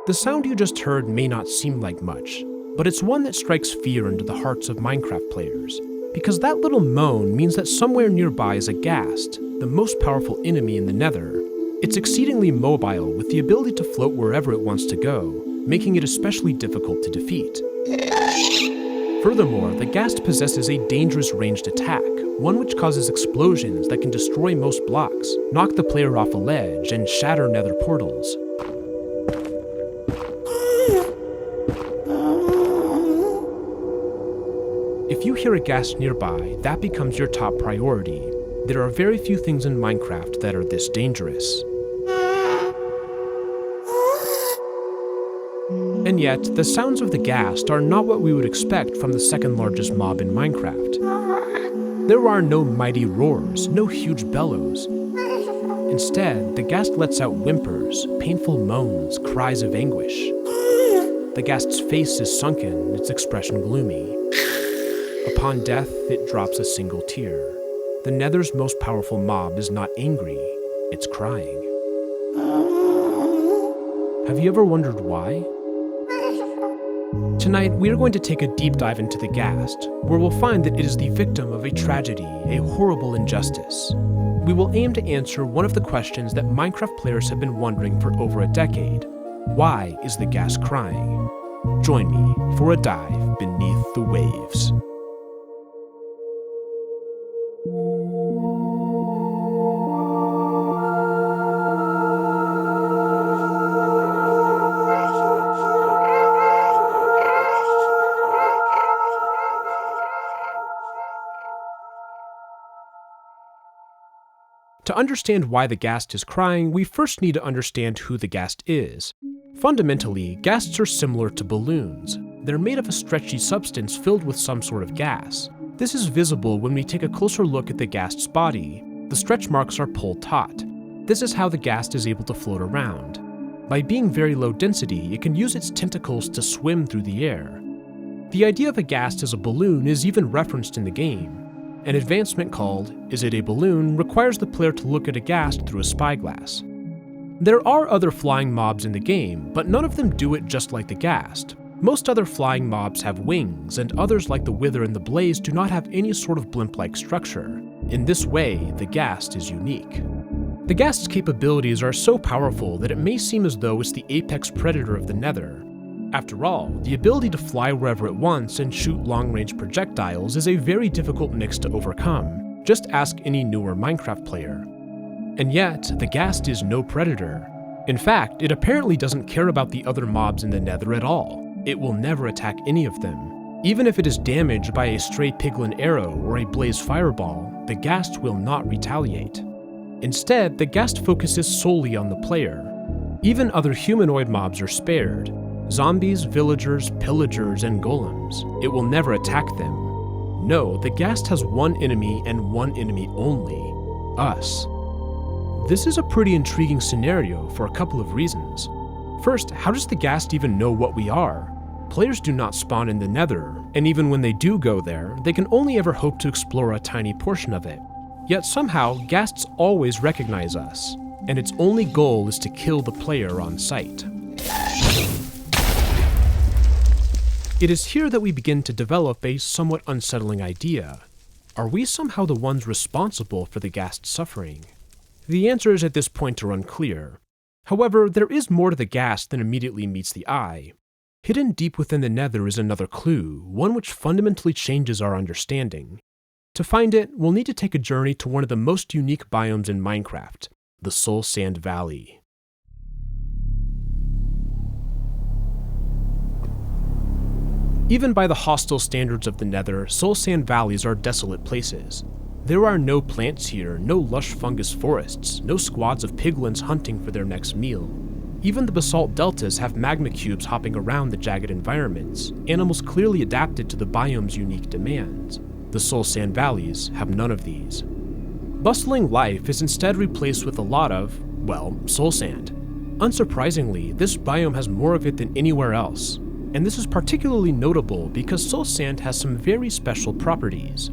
The sound you just heard may not seem like much, but it's one that strikes fear into the hearts of Minecraft players, because that little moan means that somewhere nearby is a Ghast, the most powerful enemy in the Nether. It's exceedingly mobile with the ability to float wherever it wants to go, making it especially difficult to defeat. Furthermore, the Ghast possesses a dangerous ranged attack, one which causes explosions that can destroy most blocks, knock the player off a ledge, and shatter Nether portals. If you hear a Ghast nearby, that becomes your top priority. There are very few things in Minecraft that are this dangerous. And yet, the sounds of the Ghast are not what we would expect from the second largest mob in Minecraft. There are no mighty roars, no huge bellows. Instead, the Ghast lets out whimpers, painful moans, cries of anguish. The Ghast's face is sunken, its expression gloomy. Upon death, it drops a single tear. The Nether's most powerful mob is not angry, it's crying. Have you ever wondered why? Tonight, we are going to take a deep dive into the Ghast, where we'll find that it is the victim of a tragedy, a horrible injustice. We will aim to answer one of the questions that Minecraft players have been wondering for over a decade. Why is the Ghast crying? Join me for a dive beneath the waves. To understand why the Ghast is crying, we first need to understand who the Ghast is. Fundamentally, Ghasts are similar to balloons. They're made of a stretchy substance filled with some sort of gas. This is visible when we take a closer look at the Ghast's body. The stretch marks are pulled taut. This is how the Ghast is able to float around. By being very low density, it can use its tentacles to swim through the air. The idea of a Ghast as a balloon is even referenced in the game. An advancement called Is It a Balloon requires the player to look at a Ghast through a spyglass. There are other flying mobs in the game, but none of them do it just like the Ghast. Most other flying mobs have wings, and others like the Wither and the Blaze do not have any sort of blimp-like structure. In this way, the Ghast is unique. The Ghast's capabilities are so powerful that it may seem as though it's the apex predator of the Nether. After all, the ability to fly wherever it wants and shoot long-range projectiles is a very difficult mix to overcome. Just ask any newer Minecraft player. And yet, the Ghast is no predator. In fact, it apparently doesn't care about the other mobs in the Nether at all. It will never attack any of them. Even if it is damaged by a stray piglin arrow or a blaze fireball, the Ghast will not retaliate. Instead, the Ghast focuses solely on the player. Even other humanoid mobs are spared. Zombies, villagers, pillagers, and golems. It will never attack them. No, the Ghast has one enemy and one enemy only: us. This is a pretty intriguing scenario for a couple of reasons. First, how does the Ghast even know what we are? Players do not spawn in the Nether, and even when they do go there, they can only ever hope to explore a tiny portion of it. Yet somehow, Ghasts always recognize us, and its only goal is to kill the player on sight. It is here that we begin to develop a somewhat unsettling idea. Are we somehow the ones responsible for the Ghast's suffering? The answers at this point are unclear. However, there is more to the Ghast than immediately meets the eye. Hidden deep within the Nether is another clue, one which fundamentally changes our understanding. To find it, we'll need to take a journey to one of the most unique biomes in Minecraft, the Soul Sand Valley. Even by the hostile standards of the Nether, Soul Sand Valleys are desolate places. There are no plants here, no lush fungus forests, no squads of piglins hunting for their next meal. Even the basalt deltas have magma cubes hopping around the jagged environments, animals clearly adapted to the biome's unique demands. The Soul Sand Valleys have none of these. Bustling life is instead replaced with a lot of, well, soul sand. Unsurprisingly, this biome has more of it than anywhere else. And this is particularly notable because soul sand has some very special properties.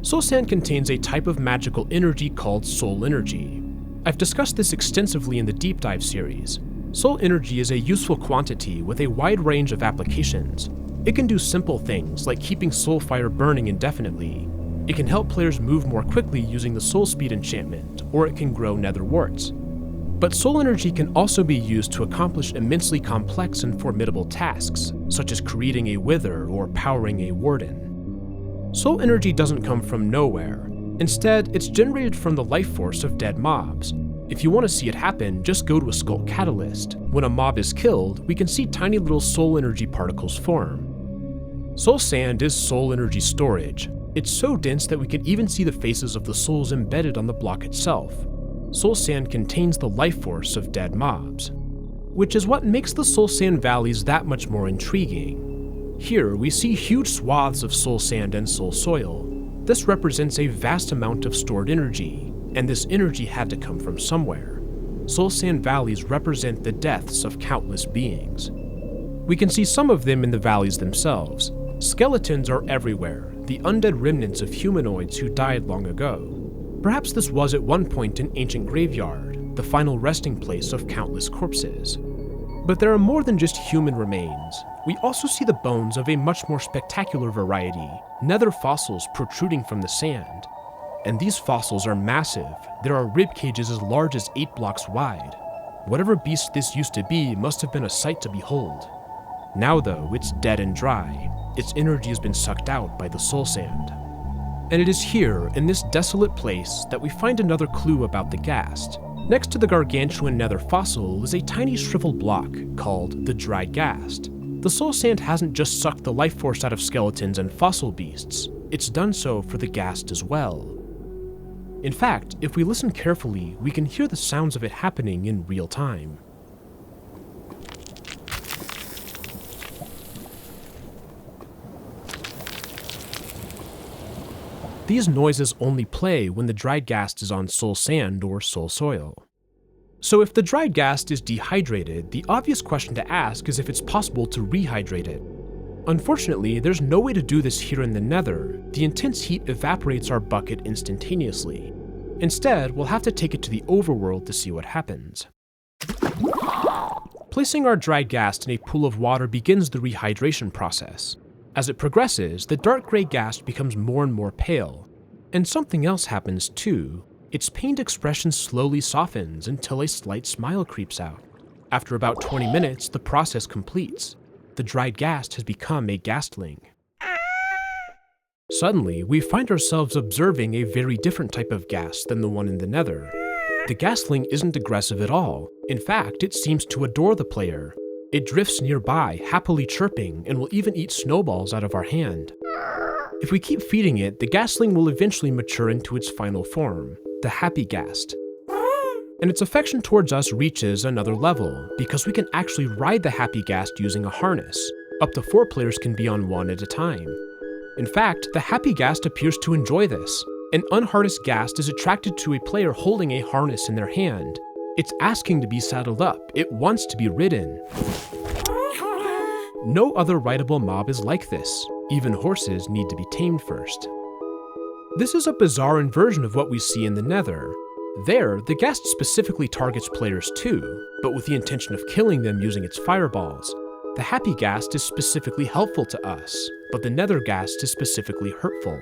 Soul sand contains a type of magical energy called soul energy. I've discussed this extensively in the Deep Dive series. Soul energy is a useful quantity with a wide range of applications. It can do simple things like keeping soul fire burning indefinitely. It can help players move more quickly using the soul speed enchantment, or it can grow nether warts. But soul energy can also be used to accomplish immensely complex and formidable tasks, such as creating a wither or powering a warden. Soul energy doesn't come from nowhere. Instead, it's generated from the life force of dead mobs. If you want to see it happen, just go to a skull catalyst. When a mob is killed, we can see tiny little soul energy particles form. Soul sand is soul energy storage. It's so dense that we can even see the faces of the souls embedded on the block itself. Soul sand contains the life force of dead mobs, which is what makes the soul sand valleys that much more intriguing. Here, we see huge swaths of soul sand and soul soil. This represents a vast amount of stored energy, and this energy had to come from somewhere. Soul sand valleys represent the deaths of countless beings. We can see some of them in the valleys themselves. Skeletons are everywhere, the undead remnants of humanoids who died long ago. Perhaps this was at one point an ancient graveyard, the final resting place of countless corpses. But there are more than just human remains. We also see the bones of a much more spectacular variety, nether fossils protruding from the sand. And these fossils are massive. There are rib cages as large as 8 blocks wide. Whatever beast this used to be must have been a sight to behold. Now though, it's dead and dry. Its energy has been sucked out by the soul sand. And it is here, in this desolate place, that we find another clue about the Ghast. Next to the gargantuan nether fossil is a tiny shriveled block called the dried Ghast. The soul sand hasn't just sucked the life force out of skeletons and fossil beasts, it's done so for the Ghast as well. In fact, if we listen carefully, we can hear the sounds of it happening in real time. These noises only play when the dried Ghast is on soul sand or soul soil. So if the dried Ghast is dehydrated, the obvious question to ask is if it's possible to rehydrate it. Unfortunately, there's no way to do this here in the Nether. The intense heat evaporates our bucket instantaneously. Instead, we'll have to take it to the overworld to see what happens. Placing our dried Ghast in a pool of water begins the rehydration process. As it progresses, the dark gray Ghast becomes more and more pale. And something else happens too. Its pained expression slowly softens until a slight smile creeps out. After about 20 minutes, the process completes. The dried Ghast has become a Ghastling. Suddenly, we find ourselves observing a very different type of Ghast than the one in the Nether. The Ghastling isn't aggressive at all. In fact, it seems to adore the player. It drifts nearby, happily chirping, and will even eat snowballs out of our hand. If we keep feeding it, the Ghastling will eventually mature into its final form, the Happy Ghast. And its affection towards us reaches another level, because we can actually ride the Happy Ghast using a harness. Up to 4 players can be on one at a time. In fact, the Happy Ghast appears to enjoy this. An unharnessed Ghast is attracted to a player holding a harness in their hand. It's asking to be saddled up, it wants to be ridden. No other rideable mob is like this. Even horses need to be tamed first. This is a bizarre inversion of what we see in the Nether. There, the Ghast specifically targets players too, but with the intention of killing them using its fireballs. The Happy Ghast is specifically helpful to us, but the Nether Ghast is specifically hurtful.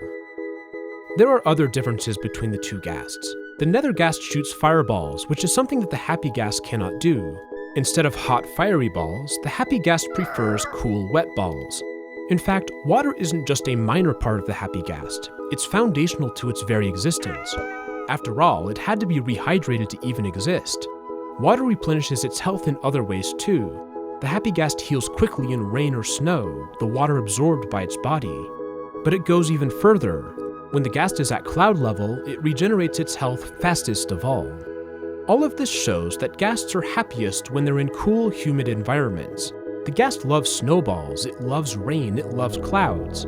There are other differences between the two Ghasts. The Nether Ghast shoots fireballs, which is something that the Happy Ghast cannot do. Instead of hot, fiery balls, the Happy Ghast prefers cool, wet balls. In fact, water isn't just a minor part of the Happy Ghast, it's foundational to its very existence. After all, it had to be rehydrated to even exist. Water replenishes its health in other ways too. The Happy Ghast heals quickly in rain or snow, the water absorbed by its body. But it goes even further. When the Ghast is at cloud level, it regenerates its health fastest of all. All of this shows that Ghasts are happiest when they're in cool, humid environments. The Ghast loves snowballs, it loves rain, it loves clouds.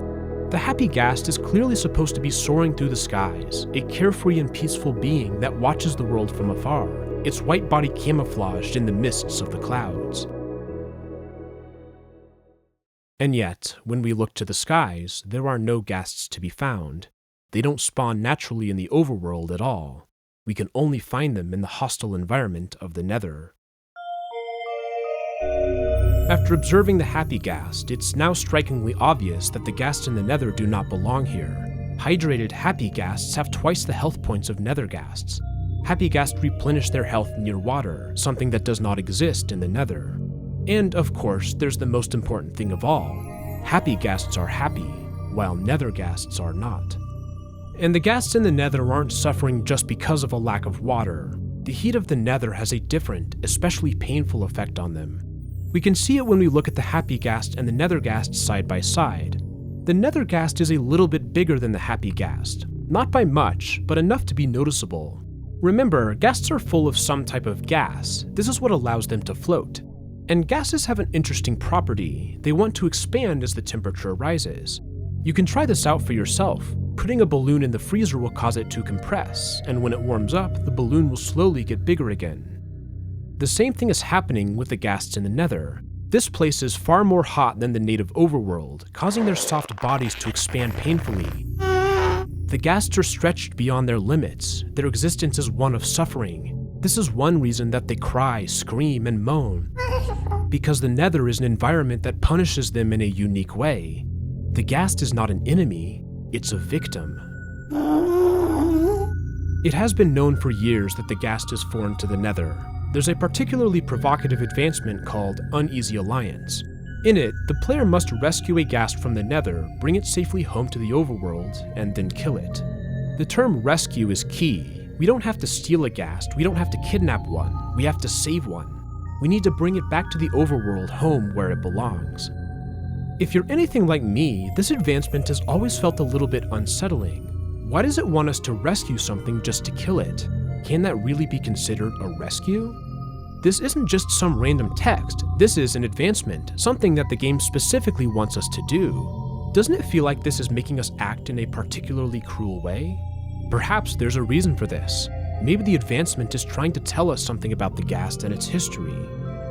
The Happy Ghast is clearly supposed to be soaring through the skies, a carefree and peaceful being that watches the world from afar, its white body camouflaged in the mists of the clouds. And yet, when we look to the skies, there are no Ghasts to be found. They don't spawn naturally in the overworld at all. We can only find them in the hostile environment of the Nether. After observing the happy Ghast, it's now strikingly obvious that the Ghast in the Nether do not belong here. Hydrated happy Ghasts have twice the health points of Nether Ghasts. Happy Ghast replenish their health near water, something that does not exist in the Nether. And of course, there's the most important thing of all. Happy Ghasts are happy, while Nether Ghasts are not. And the Ghasts in the Nether aren't suffering just because of a lack of water. The heat of the Nether has a different, especially painful effect on them. We can see it when we look at the Happy Ghast and the Nether Ghast side by side. The Nether Ghast is a little bit bigger than the Happy Ghast. Not by much, but enough to be noticeable. Remember, Ghasts are full of some type of gas. This is what allows them to float. And gases have an interesting property. They want to expand as the temperature rises. You can try this out for yourself. Putting a balloon in the freezer will cause it to compress, and when it warms up, the balloon will slowly get bigger again. The same thing is happening with the Ghasts in the Nether. This place is far more hot than the native overworld, causing their soft bodies to expand painfully. The Ghasts are stretched beyond their limits. Their existence is one of suffering. This is one reason that they cry, scream, and moan. Because the Nether is an environment that punishes them in a unique way. The Ghast is not an enemy, it's a victim. It has been known for years that the Ghast is foreign to the Nether. There's a particularly provocative advancement called Uneasy Alliance. In it, the player must rescue a Ghast from the Nether, bring it safely home to the overworld, and then kill it. The term rescue is key. We don't have to steal a Ghast, we don't have to kidnap one, we have to save one. We need to bring it back to the overworld, home where it belongs. If you're anything like me, this advancement has always felt a little bit unsettling. Why does it want us to rescue something just to kill it? Can that really be considered a rescue? This isn't just some random text, this is an advancement, something that the game specifically wants us to do. Doesn't it feel like this is making us act in a particularly cruel way? Perhaps there's a reason for this. Maybe the advancement is trying to tell us something about the Ghast and its history.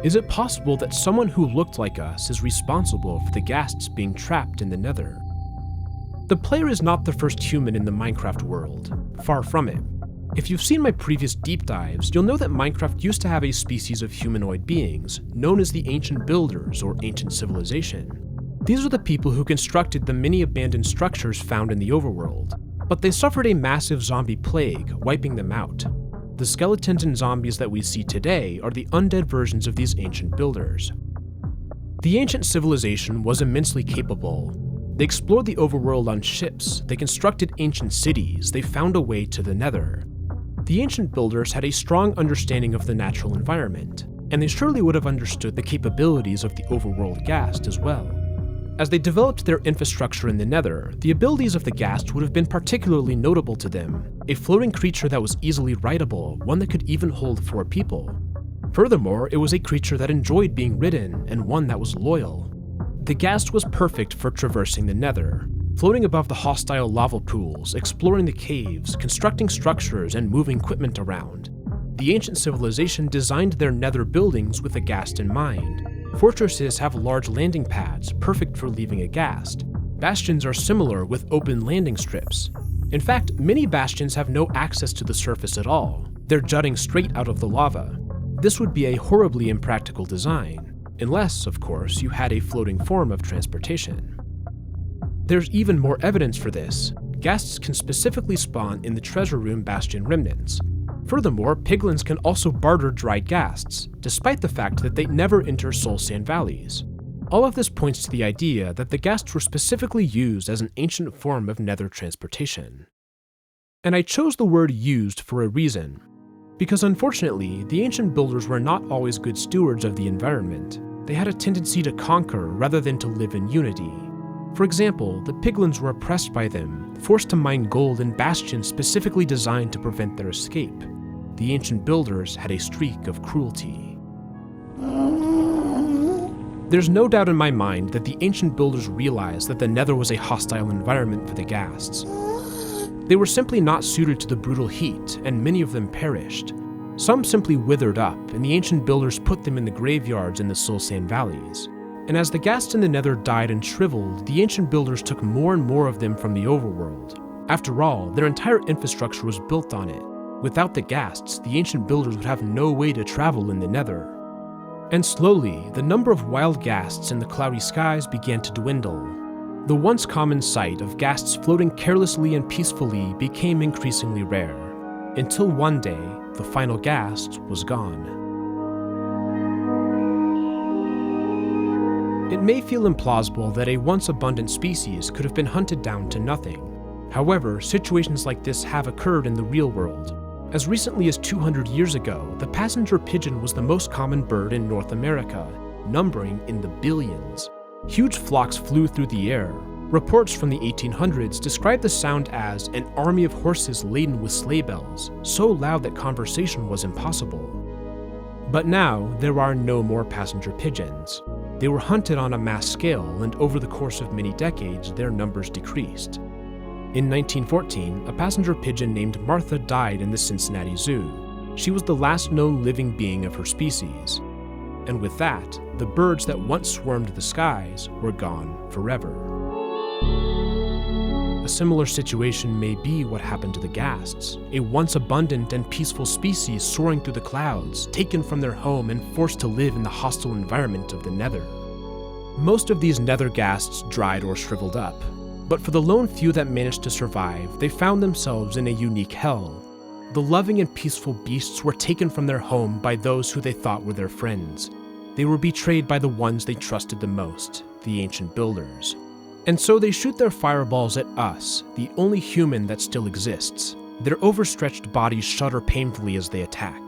Is it possible that someone who looked like us is responsible for the Ghasts being trapped in the Nether? The player is not the first human in the Minecraft world, far from it. If you've seen my previous deep dives, you'll know that Minecraft used to have a species of humanoid beings, known as the Ancient Builders or Ancient Civilization. These are the people who constructed the many abandoned structures found in the overworld, but they suffered a massive zombie plague, wiping them out. The skeletons and zombies that we see today are the undead versions of these Ancient Builders. The Ancient Civilization was immensely capable. They explored the overworld on ships, they constructed ancient cities, they found a way to the Nether. The Ancient Builders had a strong understanding of the natural environment, and they surely would have understood the capabilities of the overworld Ghast as well. As they developed their infrastructure in the Nether, the abilities of the Ghast would have been particularly notable to them, a floating creature that was easily rideable, one that could even hold 4 people. Furthermore, it was a creature that enjoyed being ridden, and one that was loyal. The Ghast was perfect for traversing the Nether, floating above the hostile lava pools, exploring the caves, constructing structures, and moving equipment around. The Ancient Civilization designed their Nether buildings with the Ghast in mind. Fortresses have large landing pads, perfect for leaving a Ghast. Bastions are similar with open landing strips. In fact, many bastions have no access to the surface at all. They're jutting straight out of the lava. This would be a horribly impractical design, unless, of course, you had a floating form of transportation. There's even more evidence for this. Ghasts can specifically spawn in the treasure room bastion remnants. Furthermore, piglins can also barter dry Ghasts, despite the fact that they never enter soul sand valleys. All of this points to the idea that the Ghasts were specifically used as an ancient form of Nether transportation. And I chose the word used for a reason, because unfortunately, the Ancient Builders were not always good stewards of the environment. They had a tendency to conquer rather than to live in unity. For example, the piglins were oppressed by them, forced to mine gold in bastions specifically designed to prevent their escape. The Ancient Builders had a streak of cruelty. There's no doubt in my mind that the Ancient Builders realized that the Nether was a hostile environment for the Ghasts. They were simply not suited to the brutal heat, and many of them perished. Some simply withered up, and the Ancient Builders put them in the graveyards in the soul sand valleys. And as the Ghasts in the Nether died and shriveled, the Ancient Builders took more and more of them from the overworld. After all, their entire infrastructure was built on it. Without the Ghasts, the Ancient Builders would have no way to travel in the Nether. And slowly, the number of wild ghasts in the cloudy skies began to dwindle. The once common sight of ghasts floating carelessly and peacefully became increasingly rare, until one day, the final ghast was gone. It may feel implausible that a once abundant species could have been hunted down to nothing. However, situations like this have occurred in the real world. As recently as 200 years ago, the passenger pigeon was the most common bird in North America, numbering in the billions. Huge flocks flew through the air. Reports from the 1800s describe the sound as an army of horses laden with sleigh bells, so loud that conversation was impossible. But now, there are no more passenger pigeons. They were hunted on a mass scale, and over the course of many decades, their numbers decreased. In 1914, a passenger pigeon named Martha died in the Cincinnati Zoo. She was the last known living being of her species. And with that, the birds that once swarmed the skies were gone forever. A similar situation may be what happened to the ghasts, a once abundant and peaceful species soaring through the clouds, taken from their home and forced to live in the hostile environment of the Nether. Most of these Nether ghasts dried or shriveled up. But for the lone few that managed to survive, they found themselves in a unique hell. The loving and peaceful beasts were taken from their home by those who they thought were their friends. They were betrayed by the ones they trusted the most, the ancient builders. And so they shoot their fireballs at us, the only human that still exists. Their overstretched bodies shudder painfully as they attack.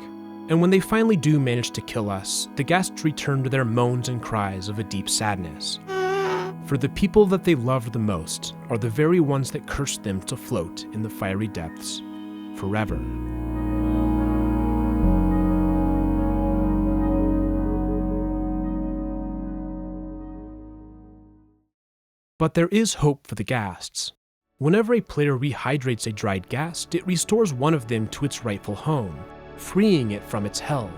And when they finally do manage to kill us, the ghasts return to their moans and cries of a deep sadness. For the people that they loved the most are the very ones that cursed them to float in the fiery depths forever. But there is hope for the ghasts. Whenever a player rehydrates a dried ghast, it restores one of them to its rightful home, freeing it from its hell.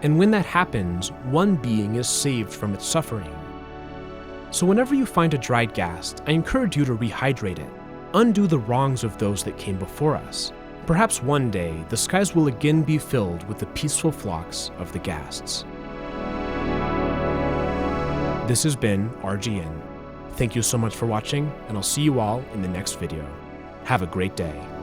And when that happens, one being is saved from its suffering. So whenever you find a dried ghast, I encourage you to rehydrate it. Undo the wrongs of those that came before us. Perhaps one day, the skies will again be filled with the peaceful flocks of the ghasts. This has been RGN. Thank you so much for watching, and I'll see you all in the next video. Have a great day.